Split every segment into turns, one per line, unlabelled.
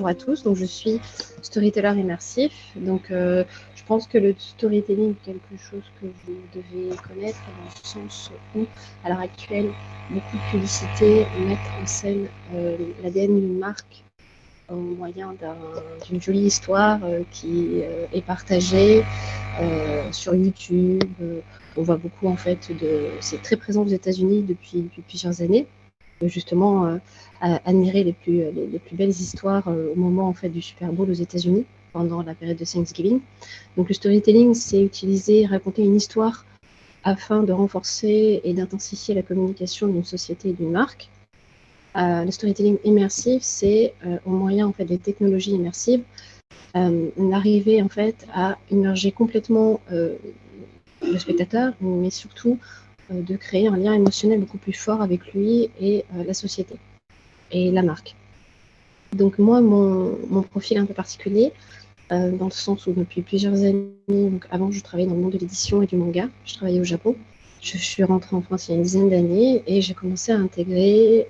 bonjour à tous. Donc, je suis storyteller immersif. Donc, je pense que le storytelling est quelque chose que vous devez connaître dans le sens où, à l'heure actuelle, beaucoup de publicités mettent en scène l'ADN d'une marque au moyen d'une jolie histoire qui est partagée sur YouTube. On voit beaucoup, en fait, c'est très présent aux États-Unis depuis plusieurs années. Justement, admirer les plus belles histoires au moment en fait, du Super Bowl aux États-Unis, pendant la période de Thanksgiving. Donc, le storytelling, c'est utiliser, raconter une histoire afin de renforcer et d'intensifier la communication d'une société et d'une marque. Le storytelling immersif, c'est au moyen en fait, des technologies immersives, d'arriver en fait, à immerger complètement le spectateur, mais surtout de créer un lien émotionnel beaucoup plus fort avec lui et la société et la marque. Donc moi, mon profil est un peu particulier, dans le sens où depuis plusieurs années, donc avant je travaillais dans le monde de l'édition et du manga, je travaillais au Japon. Je suis rentrée en France il y a une dizaine d'années et j'ai commencé à intégrer,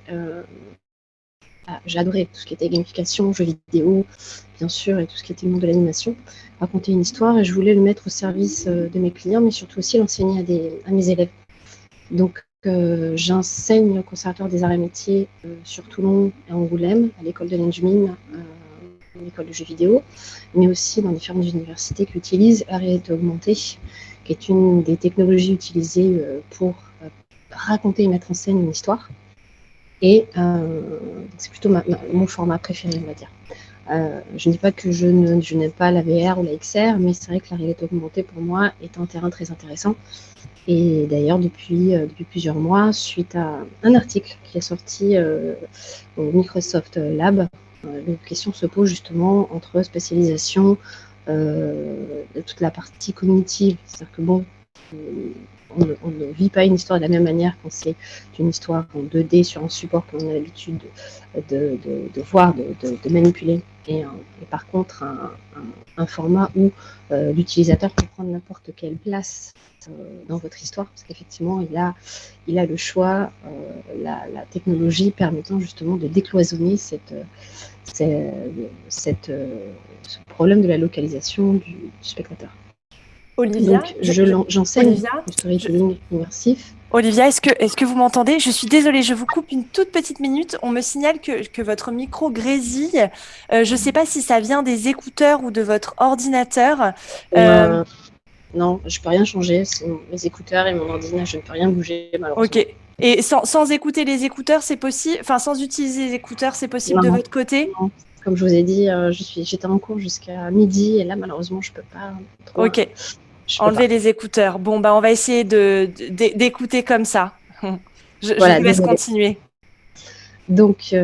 j'adorais tout ce qui était gamification, jeux vidéo, bien sûr, et tout ce qui était le monde de l'animation, raconter une histoire, et je voulais le mettre au service de mes clients, mais surtout aussi l'enseigner à mes élèves. Donc, j'enseigne au Conservatoire des Arts et Métiers sur Toulon et Angoulême, à l'école de l'Engmin, l'école de jeux vidéo, mais aussi dans différentes universités qui utilisent la réalité augmentée, qui est une des technologies utilisées pour raconter et mettre en scène une histoire. Et c'est plutôt mon format préféré, on va dire. Je ne dis pas que je n'aime pas la VR ou la XR, mais c'est vrai que la réalité augmentée, pour moi, est un terrain très intéressant. Et d'ailleurs, depuis plusieurs mois, suite à un article qui est sorti au Microsoft Lab, la question se pose justement entre spécialisation, de toute la partie cognitive. C'est-à-dire que bon, on ne vit pas une histoire de la même manière quand c'est une histoire en 2D sur un support qu'on a l'habitude de voir, de manipuler. Et par contre, un format où l'utilisateur peut prendre n'importe quelle place dans votre histoire, parce qu'effectivement, il a le choix, la technologie permettant justement de décloisonner ce problème de la localisation du spectateur.
Olivia,
Donc, j'enseigne le storytelling immersif.
Olivia, est-ce que vous m'entendez? Je suis désolée, je vous coupe une toute petite minute. On me signale que votre micro grésille. Je ne sais pas si ça vient des écouteurs ou de votre ordinateur.
Non, je ne peux rien changer. C'est mes écouteurs et mon ordinateur. Je ne peux rien bouger, malheureusement.
Ok. Et sans écouter les écouteurs, c'est possible? Enfin, sans utiliser les écouteurs, c'est possible de
Non,
votre côté?
non. Comme je vous ai dit, j'étais en cours jusqu'à midi et là, malheureusement, je ne peux pas trop.
Ok. Enlevez les écouteurs. Bon, bah, on va essayer d'écouter comme ça. Je
Voilà,
vous laisse
désolée.
continuer.
Donc,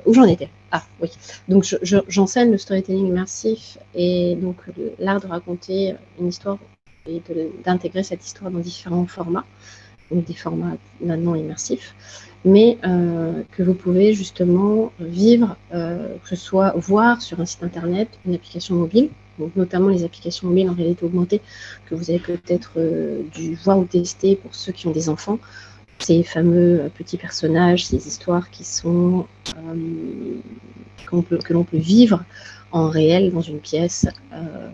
où j'en étais? Ah, oui. Donc, j'enseigne le storytelling immersif et donc l'art de raconter une histoire et d'intégrer cette histoire dans différents formats, donc des formats maintenant immersifs, mais que vous pouvez justement vivre, que ce soit voir sur un site internet, une application mobile, donc notamment les applications mobiles en réalité augmentée que vous avez peut-être dû voir ou tester pour ceux qui ont des enfants. Ces fameux petits personnages, ces histoires qui sont que l'on peut vivre en réel dans une pièce,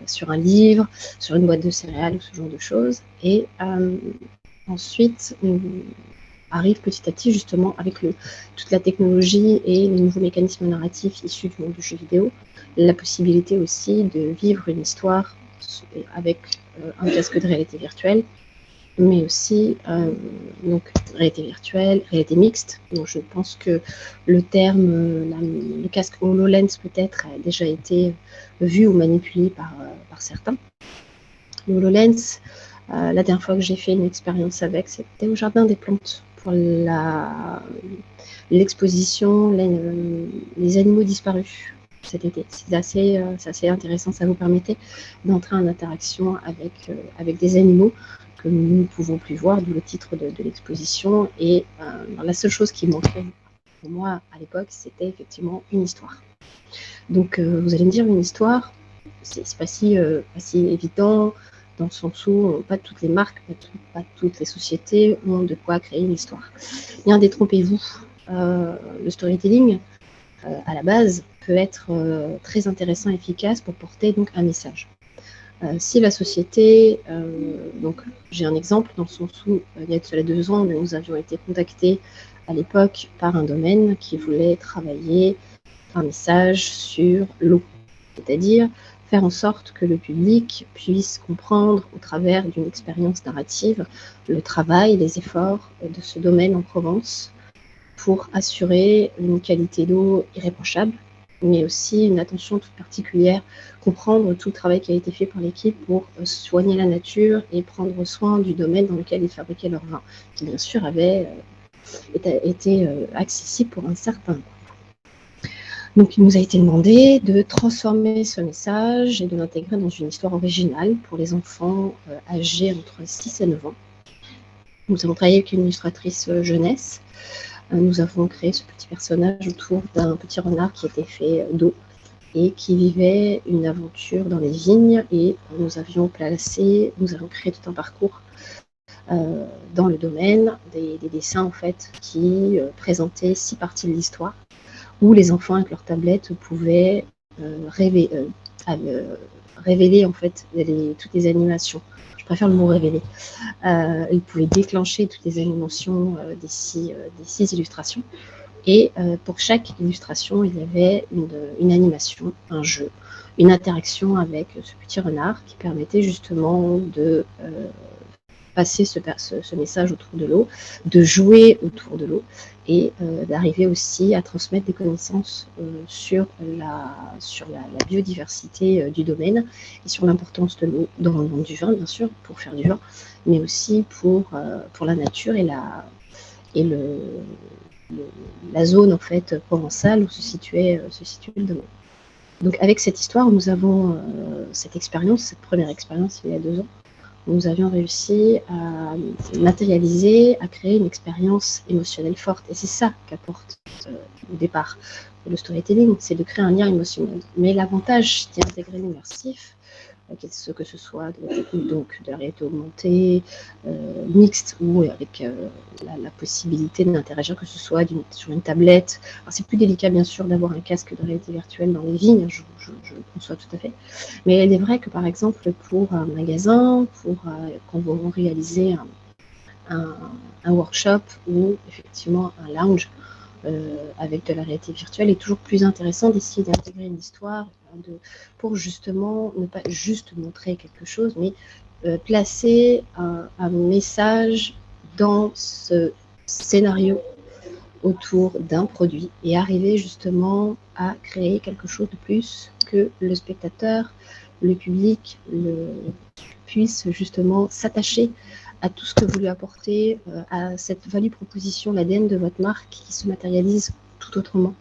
sur un livre, sur une boîte de céréales ou ce genre de choses. Et ensuite, on arrive petit à petit justement avec toute la technologie et les nouveaux mécanismes narratifs issus du monde du jeu vidéo, la possibilité aussi de vivre une histoire avec un casque de réalité virtuelle, mais aussi donc réalité virtuelle, réalité mixte. Donc je pense que le terme, le casque HoloLens peut-être a déjà été vu ou manipulé par certains. Le HoloLens, la dernière fois que j'ai fait une expérience avec, c'était au Jardin des Plantes pour l'exposition les animaux disparus cet été. C'est assez intéressant, ça vous permettait d'entrer en interaction avec des animaux que nous ne pouvons plus voir, d'où le titre de l'exposition. Et la seule chose qui manquait pour moi à l'époque, c'était effectivement une histoire. Donc vous allez me dire, une histoire, c'est pas si évident, dans le sens où pas toutes les marques, pas toutes les sociétés ont de quoi créer une histoire. Bien, détrompez-vous, le storytelling, à la base, peut être très intéressant et efficace pour porter donc un message. Si la société, donc j'ai un exemple dans le sens où il y a cela 2 ans, nous avions été contactés à l'époque par un domaine qui voulait travailler un message sur l'eau, c'est-à-dire faire en sorte que le public puisse comprendre au travers d'une expérience narrative le travail, les efforts de ce domaine en Provence pour assurer une qualité d'eau irréprochable, mais aussi une attention toute particulière, comprendre tout le travail qui a été fait par l'équipe pour soigner la nature et prendre soin du domaine dans lequel ils fabriquaient leur vin, qui bien sûr avait été accessible pour un certain coût. Donc il nous a été demandé de transformer ce message et de l'intégrer dans une histoire originale pour les enfants âgés entre 6 et 9 ans. Nous avons travaillé avec une illustratrice jeunesse. Nous avons créé ce petit personnage autour d'un petit renard qui était fait d'eau et qui vivait une aventure dans les vignes, et nous avons créé tout un parcours dans le domaine, des dessins en fait qui présentaient 6 parties de l'histoire, où les enfants avec leur tablette pouvaient révéler en fait toutes les animations. Je préfère le mot révéler. Ils pouvaient déclencher toutes les animations des 6 illustrations. Et pour chaque illustration, il y avait une animation, un jeu, une interaction avec ce petit renard qui permettait justement de passer ce message autour de l'eau, de jouer autour de l'eau et d'arriver aussi à transmettre des connaissances sur la biodiversité du domaine et sur l'importance de l'eau dans le monde du vin, bien sûr, pour faire du vin, mais aussi pour la nature et la zone en fait provençale où se situait le domaine. Donc avec cette histoire, nous avons cette première expérience il y a 2 ans, nous avions réussi à matérialiser, à créer une expérience émotionnelle forte. Et c'est ça qu'apporte au départ le storytelling, c'est de créer un lien émotionnel. Mais l'avantage d'y intégrer l'immersif, que ce soit de la technique donc de la réalité augmentée, mixte, ou avec la possibilité d'interagir, que ce soit sur une tablette. Alors c'est plus délicat bien sûr d'avoir un casque de réalité virtuelle dans les vignes, je le conçois tout à fait. Mais il est vrai que par exemple pour un magasin, quand vous réalisez un workshop ou effectivement un lounge avec de la réalité virtuelle, est toujours plus intéressant d'essayer d'intégrer une histoire pour justement ne pas juste montrer quelque chose, mais placer un message dans ce scénario autour d'un produit et arriver justement à créer quelque chose de plus que le spectateur, le public puisse justement s'attacher à tout ce que vous lui apportez, à cette value proposition, l'ADN de votre marque qui se matérialise tout autrement.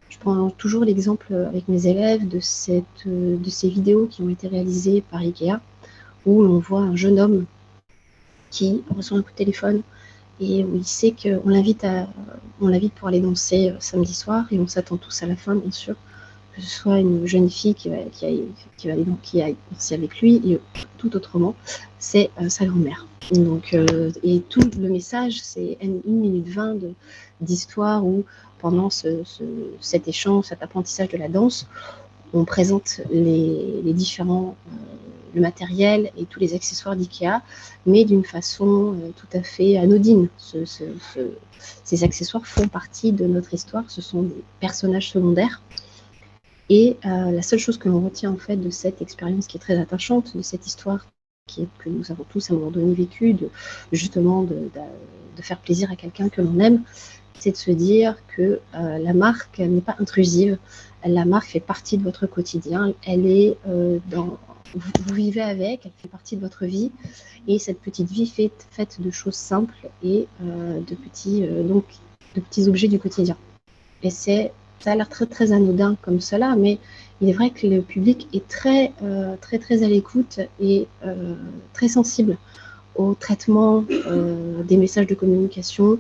Je prends toujours l'exemple avec mes élèves de ces vidéos qui ont été réalisées par Ikea, où l'on voit un jeune homme qui reçoit un coup de téléphone et où il sait qu'on l'invite pour aller danser samedi soir, et on s'attend tous à la fin, bien sûr, que ce soit une jeune fille qui aille danser avec lui, et tout autrement, c'est sa grand-mère. Donc, et tout le message, c'est 1 minute 20 d'histoire où, pendant cet échange, cet apprentissage de la danse, on présente les différents, le matériel et tous les accessoires d'IKEA, mais d'une façon tout à fait anodine. Ces accessoires font partie de notre histoire, ce sont des personnages secondaires. Et la seule chose que l'on retient en fait de cette expérience qui est très attachante, de cette histoire que nous avons tous à un moment donné vécu, justement de faire plaisir à quelqu'un que l'on aime, c'est de se dire que la marque n'est pas intrusive, la marque fait partie de votre quotidien, elle est vous vivez avec, elle fait partie de votre vie, et cette petite vie faite de choses simples et de petits objets du quotidien. Et ça a l'air très très anodin comme cela, mais il est vrai que le public est très à l'écoute et très sensible au traitement des messages de communication,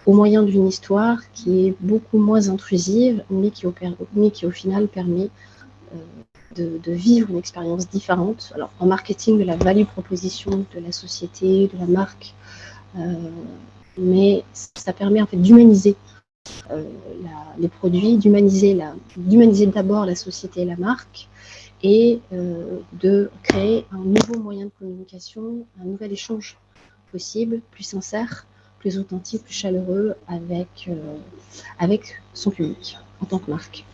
au moyen d'une histoire qui est beaucoup moins intrusive, mais qui au final permet de vivre une expérience différente. Alors en marketing, de la value proposition de la société, de la marque, mais ça permet en fait d'humaniser les produits, d'humaniser d'abord la société et la marque, et de créer un nouveau moyen de communication, un nouvel échange possible, plus sincère, plus authentique, plus chaleureux avec son public en tant que marque.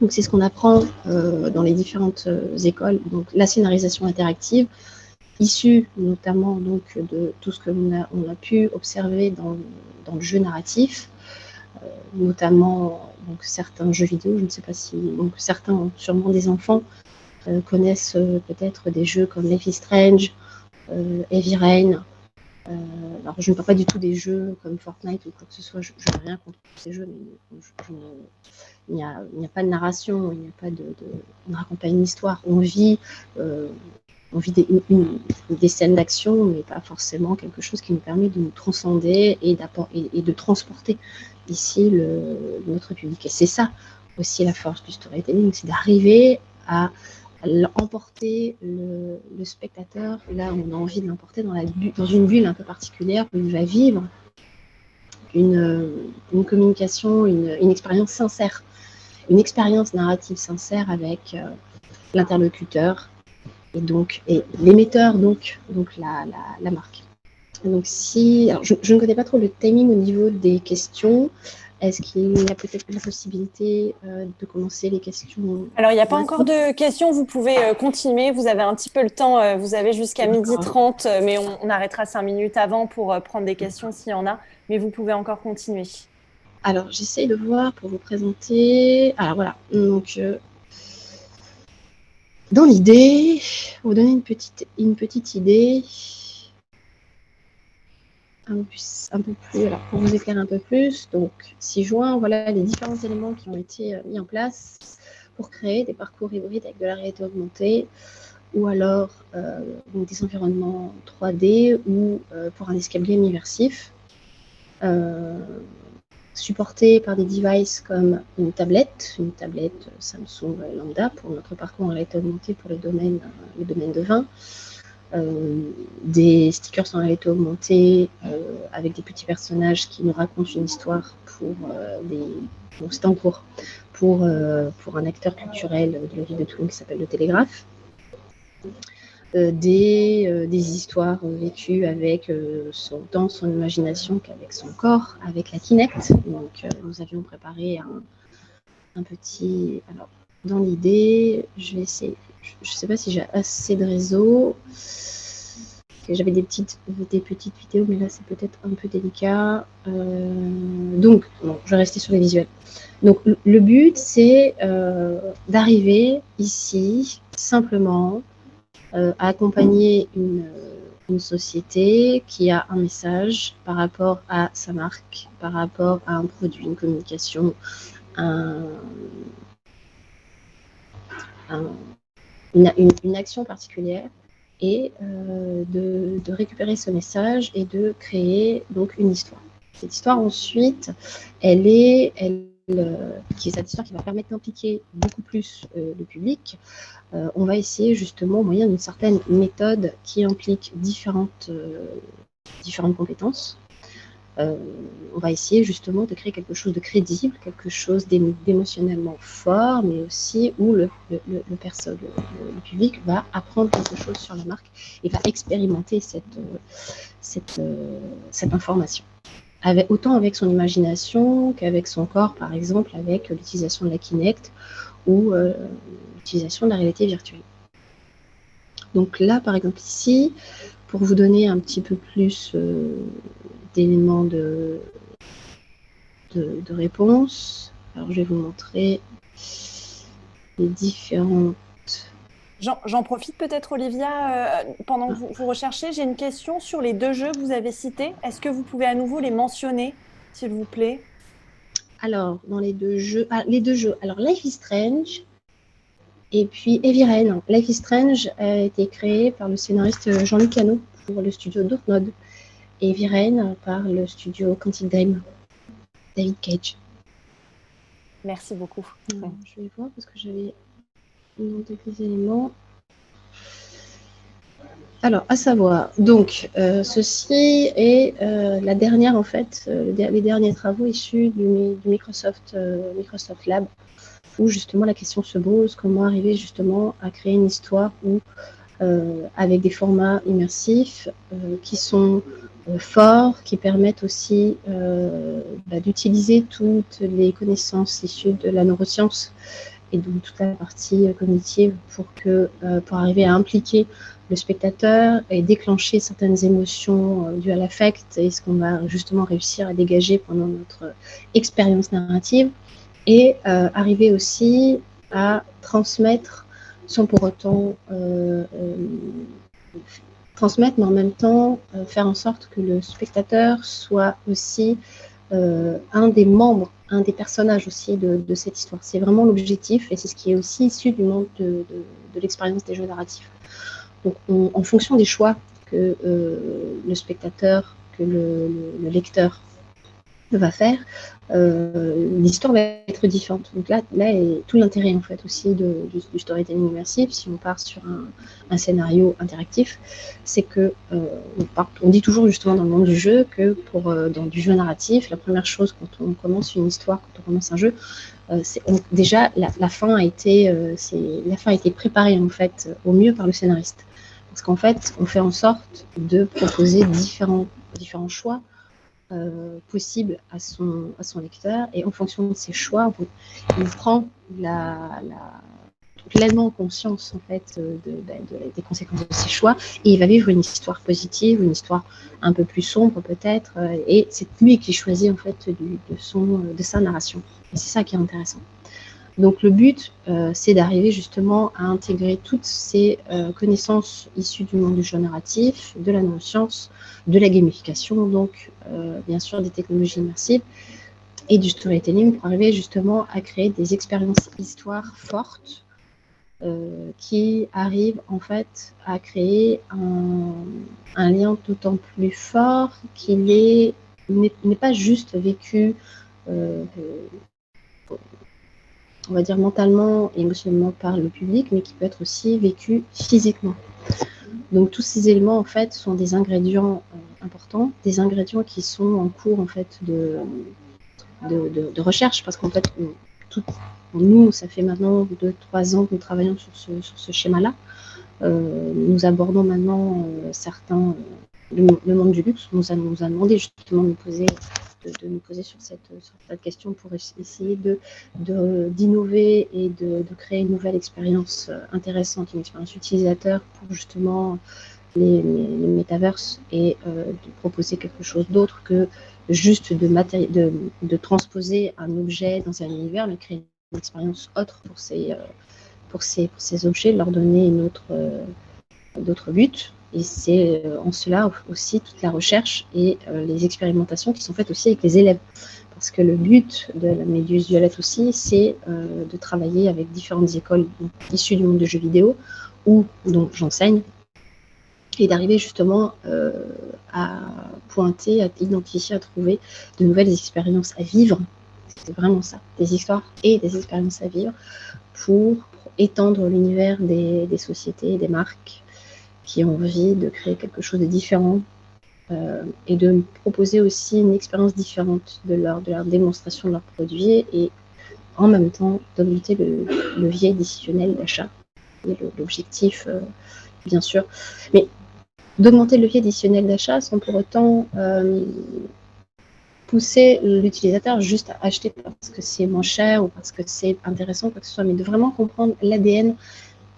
Donc c'est ce qu'on apprend dans les différentes écoles. Donc la scénarisation interactive, issue notamment donc de tout ce que on a pu observer dans le jeu narratif, notamment donc certains jeux vidéo. Je ne sais pas si donc certains, sûrement des enfants, connaissent peut-être des jeux comme Life is Strange, Heavy Rain. Alors je ne parle pas du tout des jeux comme Fortnite ou quoi que ce soit. Je n'ai rien contre ces jeux, mais il n'y a pas de narration, il n'y a pas on ne raconte pas une histoire. On vit des scènes d'action, mais pas forcément quelque chose qui nous permet de nous transcender et de transporter ici notre public. Et c'est ça aussi la force du storytelling, c'est d'arriver à emporter le spectateur là où on a envie de l'emporter, dans une bulle un peu particulière où il va vivre une communication, une expérience sincère, une expérience narrative sincère avec l'interlocuteur et l'émetteur, donc la marque. Donc alors je ne connais pas trop le timing au niveau des questions. Est-ce qu'il y a peut-être la possibilité de commencer les questions?
Alors, il n'y a pas encore de questions, vous pouvez continuer, vous avez un petit peu le temps, vous avez jusqu'à 12h30, mais on arrêtera 5 minutes avant pour prendre des questions s'il y en a, mais vous pouvez encore continuer.
Alors, j'essaye de voir pour vous présenter. Alors voilà, donc dans l'idée, pour vous donner une petite idée, un peu plus, alors pour vous éclairer un peu plus, donc 6 juin, voilà les différents éléments qui ont été mis en place pour créer des parcours hybrides avec de la réalité augmentée, ou alors des environnements 3D, ou pour un escape game immersif, supporté par des devices comme une tablette Samsung lambda pour notre parcours en réalité augmentée pour le domaine de vin, des stickers en réalité augmentée avec des petits personnages qui nous racontent une histoire c'est en cours pour un acteur culturel de la ville de Toulon qui s'appelle Le Télégraphe. Des histoires vécues avec tant son imagination qu'avec son corps, avec la Kinect. Donc nous avions préparé un petit... Alors, dans l'idée, je vais essayer... Je ne sais pas si j'ai assez de réseau. J'avais des petites vidéos, mais là, c'est peut-être un peu délicat. Donc, bon, je vais rester sur les visuels. Donc, le but, c'est d'arriver ici, simplement, à accompagner une société qui a un message par rapport à sa marque, par rapport à un produit, une communication, une action particulière, et de récupérer ce message et de créer donc une histoire. Cette histoire ensuite, qui est cette histoire qui va permettre d'impliquer beaucoup plus le public. On va essayer justement, au moyen d'une certaine méthode qui implique différentes compétences, on va essayer justement de créer quelque chose de crédible, quelque chose d'émotionnellement fort, mais aussi où le public va apprendre quelque chose sur la marque et va expérimenter cette information. Autant avec son imagination qu'avec son corps, par exemple, avec l'utilisation de la Kinect ou l'utilisation de la réalité virtuelle. Donc là, par exemple, ici, pour vous donner un petit peu plus d'éléments de réponse, alors je vais vous montrer les différentes...
J'en profite peut-être, Olivia, pendant que vous recherchez, j'ai une question sur les 2 jeux que vous avez cités. Est-ce que vous pouvez à nouveau les mentionner, s'il vous plaît?
Alors, dans les 2 jeux, alors Life is Strange et puis Heavy Rain. Life is Strange a été créé par le scénariste Jean-Luc Hano pour le studio Dontnod, et Heavy Rain par le studio Quantic Dream, David Cage.
Merci beaucoup.
Je vais voir parce que j'avais noté des éléments. Alors, à savoir, donc, ceci est la dernière, en fait, les derniers travaux issus du Microsoft Lab, où justement la question se pose, comment arriver justement à créer une histoire où, avec des formats immersifs qui sont forts, qui permettent aussi d'utiliser toutes les connaissances issues de la neuroscience et donc toute la partie cognitive pour arriver à impliquer le spectateur et déclencher certaines émotions dues à l'affect et ce qu'on va justement réussir à dégager pendant notre expérience narrative et arriver aussi à transmettre sans pour autant transmettre, mais en même temps faire en sorte que le spectateur soit aussi un des membres, un des personnages aussi de cette histoire. C'est vraiment l'objectif et c'est ce qui est aussi issu du monde de l'expérience des jeux narratifs. Donc, en fonction des choix que le spectateur, que le lecteur va faire, l'histoire va être différente. Donc là est tout l'intérêt en fait aussi du storytelling immersif. Si on part sur un scénario interactif, c'est que on dit toujours justement dans le monde du jeu que dans du jeu narratif, la première chose quand on commence une histoire, quand on commence un jeu, déjà la fin a été préparée en fait au mieux par le scénariste. Parce qu'en fait, on fait en sorte de proposer différents choix possible à son lecteur et en fonction de ses choix, il prend pleinement conscience en fait des conséquences de ses choix et il va vivre une histoire positive, une histoire un peu plus sombre peut-être et c'est lui qui choisit en fait de sa narration et c'est ça qui est intéressant. Donc le but, c'est d'arriver justement à intégrer toutes ces connaissances issues du monde du jeu narratif, de la neuroscience, de la gamification, donc bien sûr des technologies immersives et du storytelling pour arriver justement à créer des expériences histoires fortes qui arrivent en fait à créer un lien d'autant plus fort qu'il n'est pas juste vécu on va dire mentalement et émotionnellement par le public, mais qui peut être aussi vécu physiquement. Donc tous ces éléments en fait sont des ingrédients importants, des ingrédients qui sont en cours en fait de recherche, parce qu'en fait nous ça fait maintenant 2-3 ans que nous travaillons sur ce schéma-là. Nous abordons maintenant le monde du luxe nous a demandé justement de nous poser sur cette question pour essayer d'innover et de créer une nouvelle expérience intéressante, une expérience utilisateur pour justement les métaverses et de proposer quelque chose d'autre que juste de transposer un objet dans un univers, mais créer une expérience autre pour ces objets, leur donner d'autres buts. Et c'est en cela aussi toute la recherche et les expérimentations qui sont faites aussi avec les élèves. Parce que le but de la Méduse Violette aussi, c'est de travailler avec différentes écoles issues du monde du jeu vidéo, où donc j'enseigne, et d'arriver justement à pointer, à identifier, à trouver de nouvelles expériences à vivre. C'est vraiment ça, des histoires et des expériences à vivre pour étendre l'univers des sociétés, des marques qui ont envie de créer quelque chose de différent et de proposer aussi une expérience différente de leur démonstration de leurs produits et en même temps d'augmenter le levier décisionnel d'achat. Et l'objectif, bien sûr, mais d'augmenter le levier décisionnel d'achat sans pour autant pousser l'utilisateur juste à acheter parce que c'est moins cher ou parce que c'est intéressant, quoi que ce soit, mais de vraiment comprendre l'ADN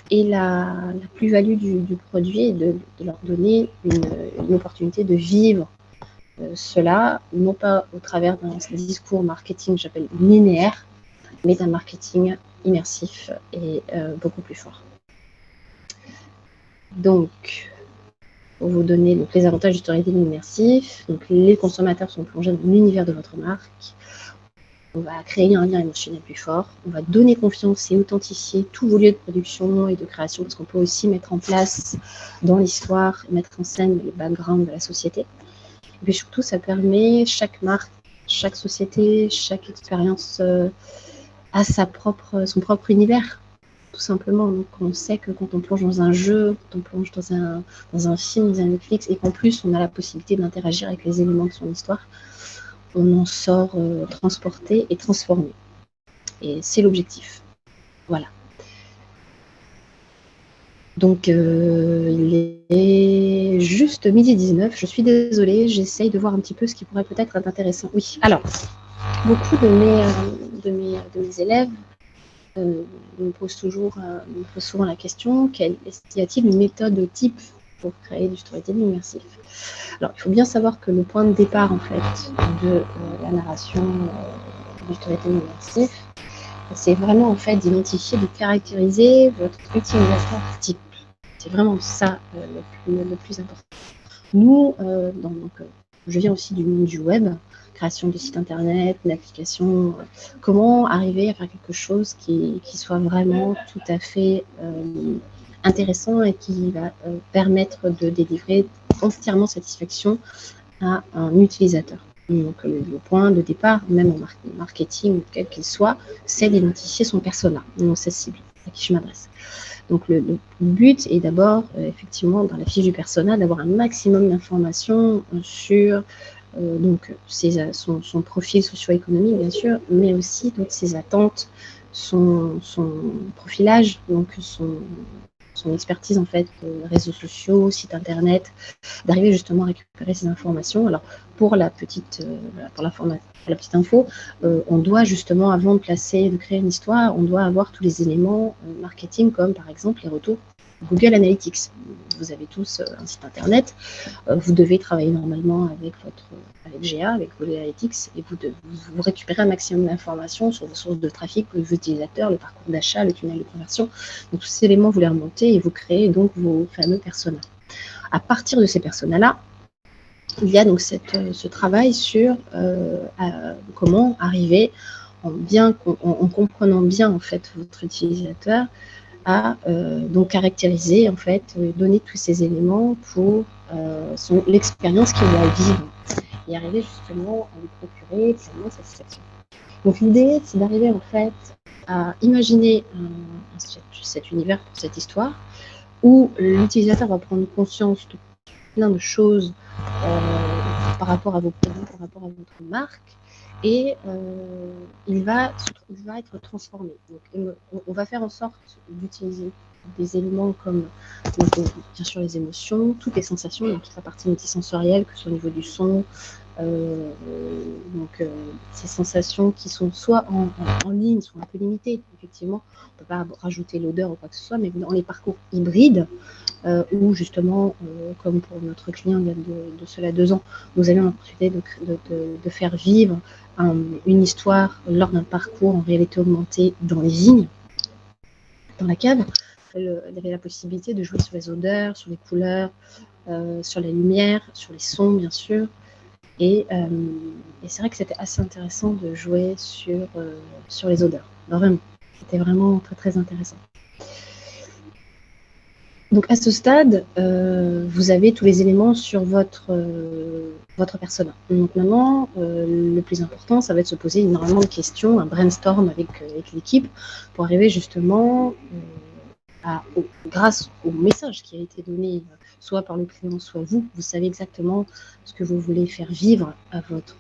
et la plus-value du produit et de leur donner une opportunité de vivre cela, non pas au travers d'un discours marketing, j'appelle linéaire, mais d'un marketing immersif et beaucoup plus fort. Donc, pour vous donner donc, les avantages du storytelling immersif, donc, les consommateurs sont plongés dans l'univers de votre marque. On va créer un lien émotionnel plus fort, on va donner confiance et authentifier tous vos lieux de production et de création, parce qu'on peut aussi mettre en place dans l'histoire, mettre en scène le background de la société. Et puis surtout, ça permet chaque marque, chaque société, chaque expérience a son propre univers. tout simplement. Donc, on sait que quand on plonge dans un jeu, quand on plonge dans un film, dans un Netflix, et qu'en plus, on a la possibilité d'interagir avec les éléments de son histoire, on en sort transporté et transformé. Et c'est l'objectif. Voilà. Donc, il est juste midi 19. Je suis désolée, j'essaye de voir un petit peu ce qui pourrait peut-être être intéressant. Oui, alors, beaucoup de mes élèves me posent souvent la question, y a-t-il une méthode type pour créer du storytelling immersif? Alors, il faut bien savoir que le point de départ, en fait, de la narration du storytelling immersif, c'est vraiment, en fait, d'identifier, de caractériser votre utilisateur type. C'est vraiment ça le plus important. Nous, je viens aussi du monde du web, création de sites internet, d'applications. Comment arriver à faire quelque chose qui soit vraiment tout à fait intéressant et qui va permettre de délivrer entièrement satisfaction à un utilisateur. Donc, le point de départ, même en marketing, quel qu'il soit, c'est d'identifier son persona, sa cible, à qui je m'adresse. Donc, le but est d'abord, effectivement, dans la fiche du persona, d'avoir un maximum d'informations sur son profil socio-économique, bien sûr, mais aussi toutes ses attentes, son profilage, donc son expertise, en fait, réseaux sociaux, sites internet, d'arriver justement à récupérer ces informations. Alors, pour la petite info, on doit justement, avant de créer une histoire, on doit avoir tous les éléments marketing, comme par exemple les retours Google Analytics. Vous avez tous un site internet, vous devez travailler normalement avec GA, avec Google Analytics, et vous récupérez un maximum d'informations sur vos sources de trafic, vos utilisateurs, le parcours d'achat, le tunnel de conversion. Donc, tous ces éléments, vous les remontez et vous créez donc vos fameux personas. À partir de ces personas-là, il y a donc ce travail sur comment arriver, en comprenant bien, en fait, votre utilisateur, à donc caractériser, en fait, donner tous ces éléments pour l'expérience qu'il va vivre et arriver justement à lui procurer pleinement satisfaction. Donc, l'idée, c'est d'arriver, en fait, à imaginer cet univers pour cette histoire où l'utilisateur va prendre conscience de plein de choses par rapport à vos produits, par rapport à votre marque, et il va être transformé. Donc, on va faire en sorte d'utiliser des éléments comme bien sûr les émotions, toutes les sensations, donc toute la partie multisensorielle, que ce soit au niveau du son, ces sensations qui sont soit en ligne, sont un peu limitées, effectivement, on ne peut pas rajouter l'odeur ou quoi que ce soit, mais dans les parcours hybrides, où justement, comme pour notre client il y a de cela 2 ans, nous avions l'opportunité de faire vivre une histoire lors d'un parcours en réalité augmentée dans les vignes, dans la cave. Elle avait la possibilité de jouer sur les odeurs, sur les couleurs, sur la lumière, sur les sons, bien sûr. Et c'est vrai que c'était assez intéressant de jouer sur les odeurs. Vraiment, c'était vraiment très, très intéressant. Donc, à ce stade, vous avez tous les éléments sur votre persona. Donc, maintenant, le plus important, ça va être de se poser normalement une question, un brainstorm avec l'équipe, pour arriver justement grâce au message qui a été donné, soit par le client, soit vous savez exactement ce que vous voulez faire vivre à votre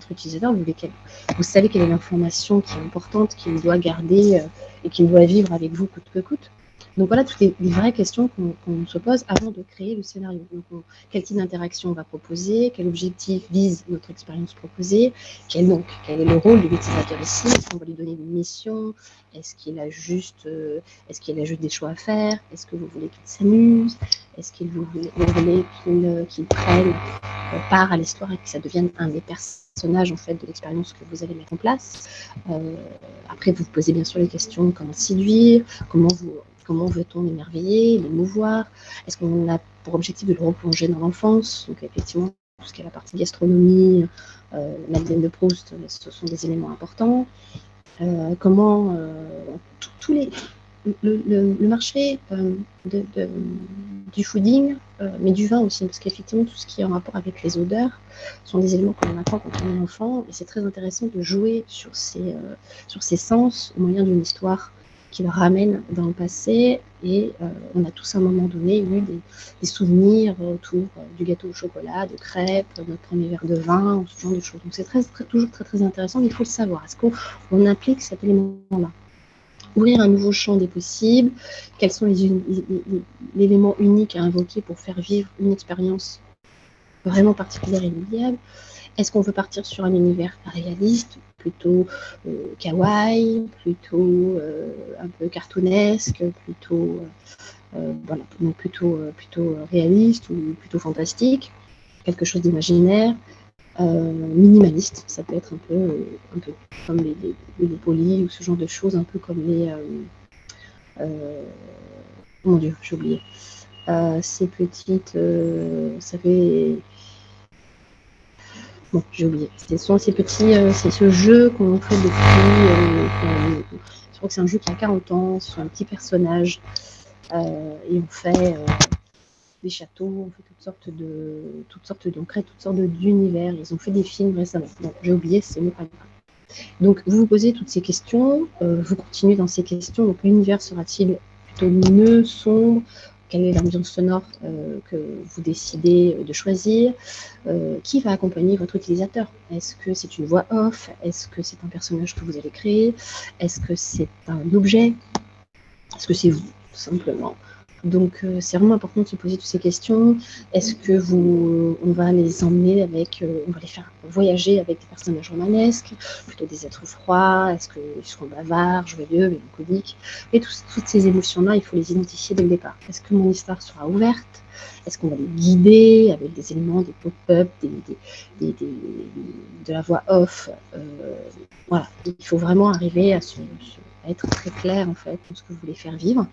utilisateur. Vous savez quelle est l'information qui est importante, qu'il doit garder et qu'il doit vivre avec vous coûte que coûte. Donc voilà toutes les vraies questions qu'on se pose avant de créer le scénario. Donc, quel type d'interaction on va proposer, quel objectif vise notre expérience proposée, quel est le rôle de l'utilisateur ici, est-ce qu'on va lui donner une mission, est-ce qu'il a juste des choix à faire, est-ce que vous voulez qu'il s'amuse, est-ce que vous voulez qu'il prenne part à l'histoire et que ça devienne un des personnages, en fait, de l'expérience que vous allez mettre en place. Après, vous vous posez bien sûr les questions, comment séduire, comment veut-on l'émerveiller, l'émouvoir, est-ce qu'on a pour objectif de le replonger dans l'enfance. Donc effectivement, tout ce qui est la partie gastronomie, Madeleine de Proust, ce sont des éléments importants. Le marché du fooding, mais du vin aussi, parce qu'effectivement, tout ce qui est en rapport avec les odeurs sont des éléments qu'on apprend quand on est enfant, et c'est très intéressant de jouer sur ces sens au moyen d'une histoire qui le ramène dans le passé. Et on a tous à un moment donné eu des souvenirs autour du gâteau au chocolat, de crêpes, notre premier verre de vin, ou ce genre de choses. Donc c'est toujours très intéressant, mais il faut le savoir. Est-ce qu'on implique cet élément-là? Ouvrir un nouveau champ des possibles, quels sont l'élément unique à invoquer pour faire vivre une expérience vraiment particulière et inoubliable. Est-ce qu'on veut partir sur un univers réaliste, plutôt kawaii, plutôt un peu cartoonesque, plutôt réaliste ou plutôt fantastique, quelque chose d'imaginaire, minimaliste, ça peut être un peu comme les polis ou ce genre de choses, un peu comme mon Dieu, j'ai oublié. Ces petites, ça fait... Bon, j'ai oublié. Ce sont ces petits, c'est ce jeu qu'on fait depuis. Je crois que c'est un jeu qui a 40 ans. Ce sont un petit personnage et on fait des châteaux, on fait toutes sortes, on crée toutes sortes d'univers. Ils ont fait des films récemment. Bon, j'ai oublié, c'est pas grave. Donc vous vous posez toutes ces questions, vous continuez dans ces questions. Donc l'univers sera-t-il plutôt lumineux, sombre? Quelle est l'ambiance sonore que vous décidez de choisir? Qui va accompagner votre utilisateur? Est-ce que c'est une voix off? Est-ce que c'est un personnage que vous allez créer? Est-ce que c'est un objet? Est-ce que c'est vous, tout simplement? Donc c'est vraiment important de se poser toutes ces questions. Est-ce que on va les emmener on va les faire voyager avec des personnages romanesques, plutôt des êtres froids? Est-ce qu'ils seront bavards, joyeux, mélancoliques? Et toutes ces émotions-là, il faut les identifier dès le départ. Est-ce que mon histoire sera ouverte? Est-ce qu'on va les guider avec des éléments, des pop-up, de la voix off? Voilà, il faut vraiment arriver à être très clair en fait dans ce que vous voulez faire vivre.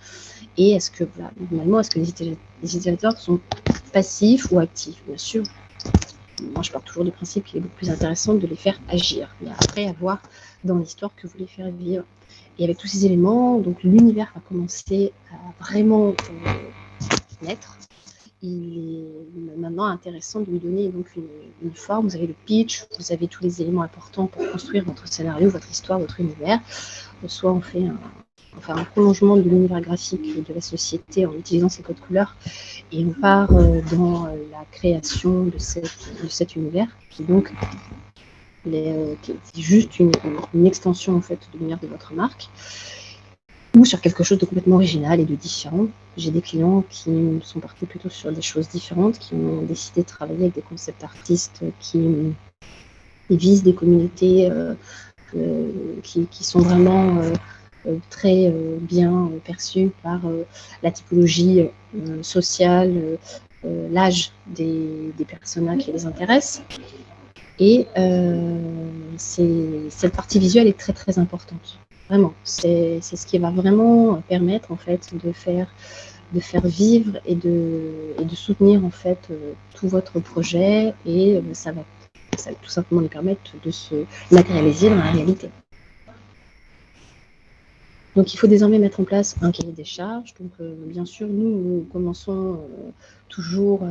Et est-ce que, normalement, est-ce que les utilisateurs sont passifs ou actifs? Bien sûr, moi je pars toujours du principe qu'il est beaucoup plus intéressant de les faire agir, mais après à voir dans l'histoire que vous voulez faire vivre. Et avec tous ces éléments, donc l'univers va commencer à vraiment naître. Il est maintenant intéressant de lui donner donc une forme. Vous avez le pitch, vous avez tous les éléments importants pour construire votre scénario, votre histoire, votre univers. Soit on fait un prolongement de l'univers graphique de la société en utilisant ces codes couleurs et on part dans la création de cet univers qui donc qui est juste une extension en fait de l'univers de votre marque, ou sur quelque chose de complètement original et de différent. J'ai des clients qui sont partis plutôt sur des choses différentes, qui ont décidé de travailler avec des concept artistes qui visent des communautés qui sont vraiment très bien perçues par la typologie sociale, l'âge des personnes qui les intéressent. Et cette partie visuelle est très très importante. Vraiment, c'est ce qui va vraiment permettre en fait de faire vivre et de soutenir en fait tout votre projet, et ça va tout simplement lui permettre de se matérialiser dans la réalité. Donc il faut désormais mettre en place un cahier des charges. Donc bien sûr, nous commençons toujours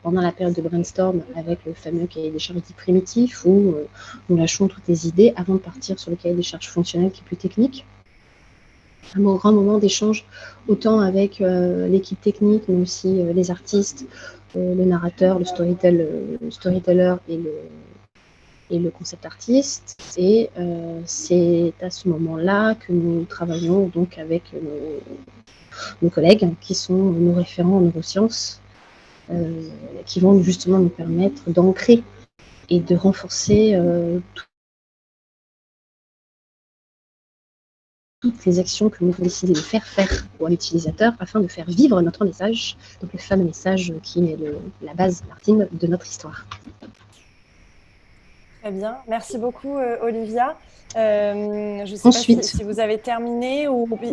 pendant la période de brainstorm avec le fameux cahier des charges dit primitif, où nous lâchons toutes les idées avant de partir sur le cahier des charges fonctionnel qui est plus technique. Un grand moment d'échange autant avec l'équipe technique, mais aussi les artistes, le narrateur, le storyteller et le concept artiste. Et c'est à ce moment-là que nous travaillons donc avec nos collègues qui sont nos référents en neurosciences, qui vont justement nous permettre d'ancrer et de renforcer toutes les actions que nous avons décidé de faire à l'utilisateur afin de faire vivre notre message, donc le fameux message qui est la base, Martine, de notre histoire.
Très bien, merci beaucoup Olivia. Je ne sais pas si vous avez terminé,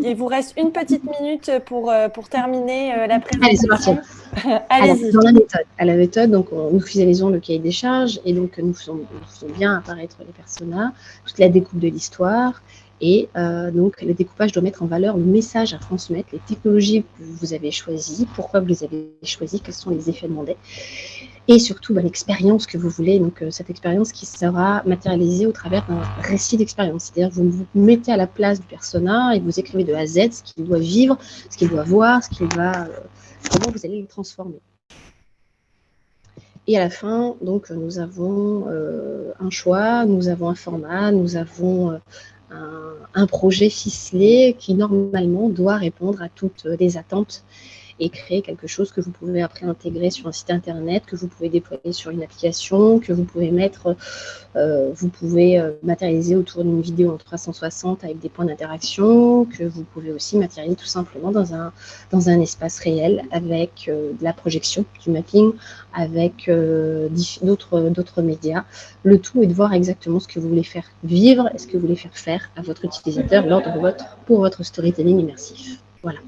il vous reste une petite minute pour terminer la présentation.
Allez, c'est parti. Dans la méthode, donc nous finalisons le cahier des charges et donc nous faisons bien apparaître les personas, toute la découpe de l'histoire, Et donc, le découpage doit mettre en valeur le message à transmettre, les technologies que vous avez choisies, pourquoi vous les avez choisies, quels sont les effets demandés, et surtout l'expérience que vous voulez. Donc, cette expérience qui sera matérialisée au travers d'un récit d'expérience. C'est-à-dire que vous vous mettez à la place du persona et vous écrivez de A à Z ce qu'il doit vivre, ce qu'il doit voir, comment vous allez le transformer. Et à la fin, donc, nous avons un choix, nous avons un format, nous avons un projet ficelé qui, normalement, doit répondre à toutes les attentes et créer quelque chose que vous pouvez après intégrer sur un site internet, que vous pouvez déployer sur une application, que vous pouvez matérialiser autour d'une vidéo en 360 avec des points d'interaction, que vous pouvez aussi matérialiser tout simplement dans un espace réel avec de la projection, du mapping, avec d'autres médias. Le tout est de voir exactement ce que vous voulez faire vivre et ce que vous voulez faire à votre utilisateur pour votre storytelling immersif. Voilà.